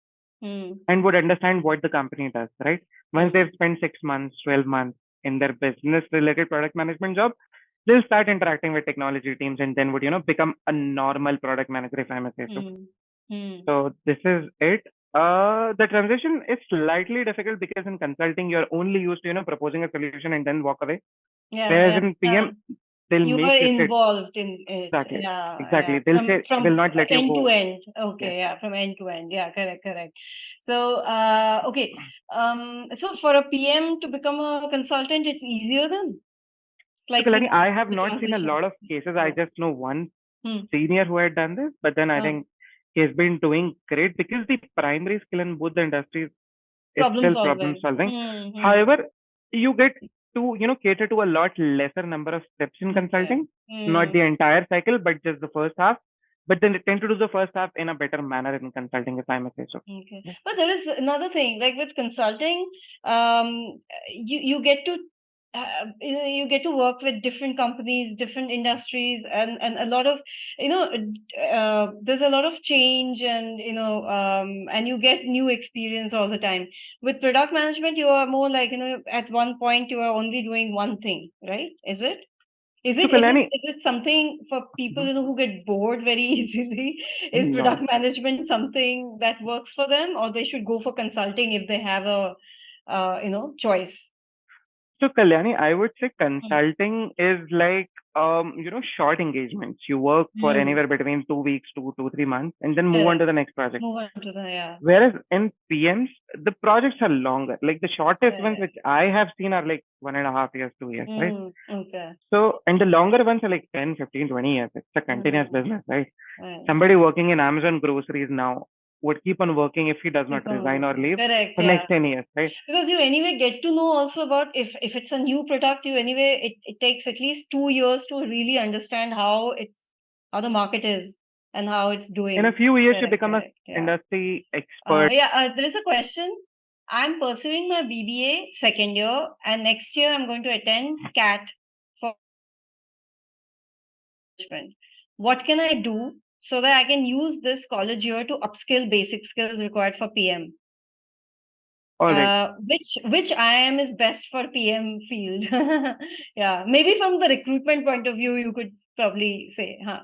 Mm. and would understand what the company does, right? Once Mm. they've spent 6 months, 12 months in their business related product management job, they'll start interacting with technology teams and then would, become a normal product manager, if I may say so. Mm. Mm. So this is it. The transition is slightly difficult because in consulting, you're only used to, proposing a solution and then walk away. Yeah, Whereas yeah, in yeah. PM, they'll You were make you sit. involved in it. Exactly. Yeah, yeah. Exactly. They'll say, From will not let you end to go. end. Yes. Okay, yeah, from end to end. Yeah, correct, correct. So, okay. So for a PM to become a consultant, it's easier then? So Slightly Kalani, more I have the not seen a transition. lot of cases. I Oh. just know one Hmm. senior who had done this, but then I Oh. think he's been doing great because the primary skill in both the industries is Problem still problem solving. solving. Hmm. Hmm. However, you get to, cater to a lot lesser number of steps in Okay. consulting, not Hmm. the entire cycle, but just the first half. But then they tend to do the first half in a better manner in consulting, if I may say so. Okay. But there is another thing, like with consulting, you get to you get to work with different companies, different industries, and a lot of there's a lot of change, and and you get new experience all the time. With product management, you are more like at one point you are only doing one thing, right? Is it? Is So it is it Kalyani, is it something for people mhm, who get bored very easily? Is no. product management something that works for them, or they should go for consulting if they have a choice? So Kalyani, I would say Mm. consulting is like short engagements. You work for Mm. anywhere between 2 weeks to 2, 3 months and then move on Correct. to the next project. Move on to the yeah. Whereas in PMs, the projects are longer. Like the shortest ones Correct. which I have seen are like 1.5 years, 2 years, right? Mm. Okay. So, and the longer ones are like 10, 15, 20 years. It's a continuous Mm. business, right? Right. Somebody working in Amazon groceries now would keep on working if he does not Keep on resign or working. leave Correct. for Yeah. next 10 years, right? Because you anyway get to know also about if it's a new product, you anyway it takes at least 2 years to really understand how the market is and how it's In a doing. few years, you Correct, become a correct. Yeah. industry expert. Yeah, there is a question. I'm pursuing my BBA second year, and next year I'm going to attend CAT for management. What can I do so that I can use this college year to upskill basic skills required for PM? All right. Which IIM is best for PM field? Yeah, maybe from the recruitment point of view, you could probably say, huh?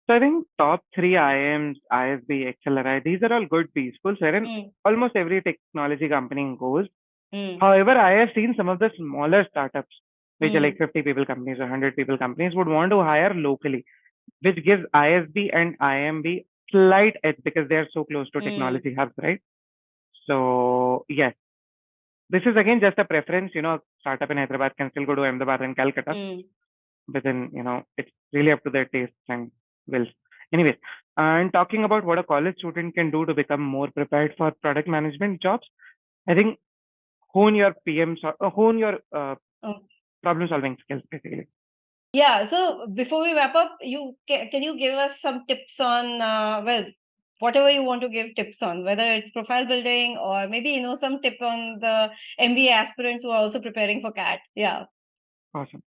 So I think top three IIMs, ISB, XLRI, these are all good B schools wherein Mm, almost every technology company goes. mm, However, I have seen some of the smaller startups, which are like mm, 50 people companies or 100 people companies, would want to hire locally, which gives ISB and IMB slight edge because they are so close to mm, technology hubs, right? So yes, this is again just a preference. A startup in Hyderabad can still go to Ahmedabad and Calcutta, mm. but then it's really up to their tastes and wills. Anyways, and talking about what a college student can do to become more prepared for product management jobs, I think hone your Oh. problem solving skills basically. Yeah, so before we wrap up, can you give us some tips on well, whatever you want to give tips on, whether it's profile building or maybe some tip on the MBA aspirants who are also preparing for CAT. Yeah. Awesome.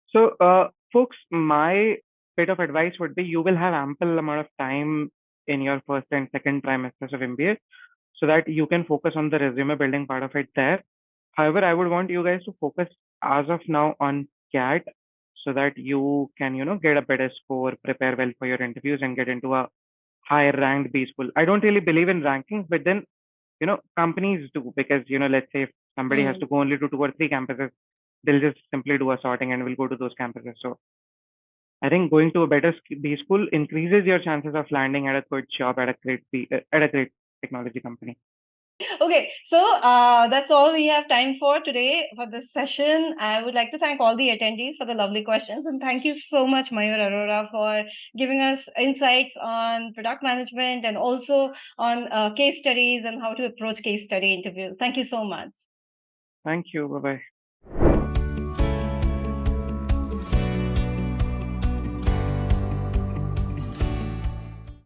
So, folks, my bit of advice would be you will have ample amount of time in your first and second trimesters of MBA so that you can focus on the resume building part of it there. However, I would want you guys to focus as of now on CAT so that you can, get a better score, prepare well for your interviews, and get into a higher ranked B school. I don't really believe in rankings, but then, companies do because, let's say if somebody has Hmm. to go only to 2 or 3 campuses, they'll just simply do a sorting and will go to those campuses. So I think going to a better B school increases your chances of landing at a good job at a great technology company. Okay, so that's all we have time for today for this session. I would like to thank all the attendees for the lovely questions, and thank you so much, Mayur Arora, for giving us insights on product management and also on case studies and how to approach case study interviews. Thank you so much. Thank you. Bye bye.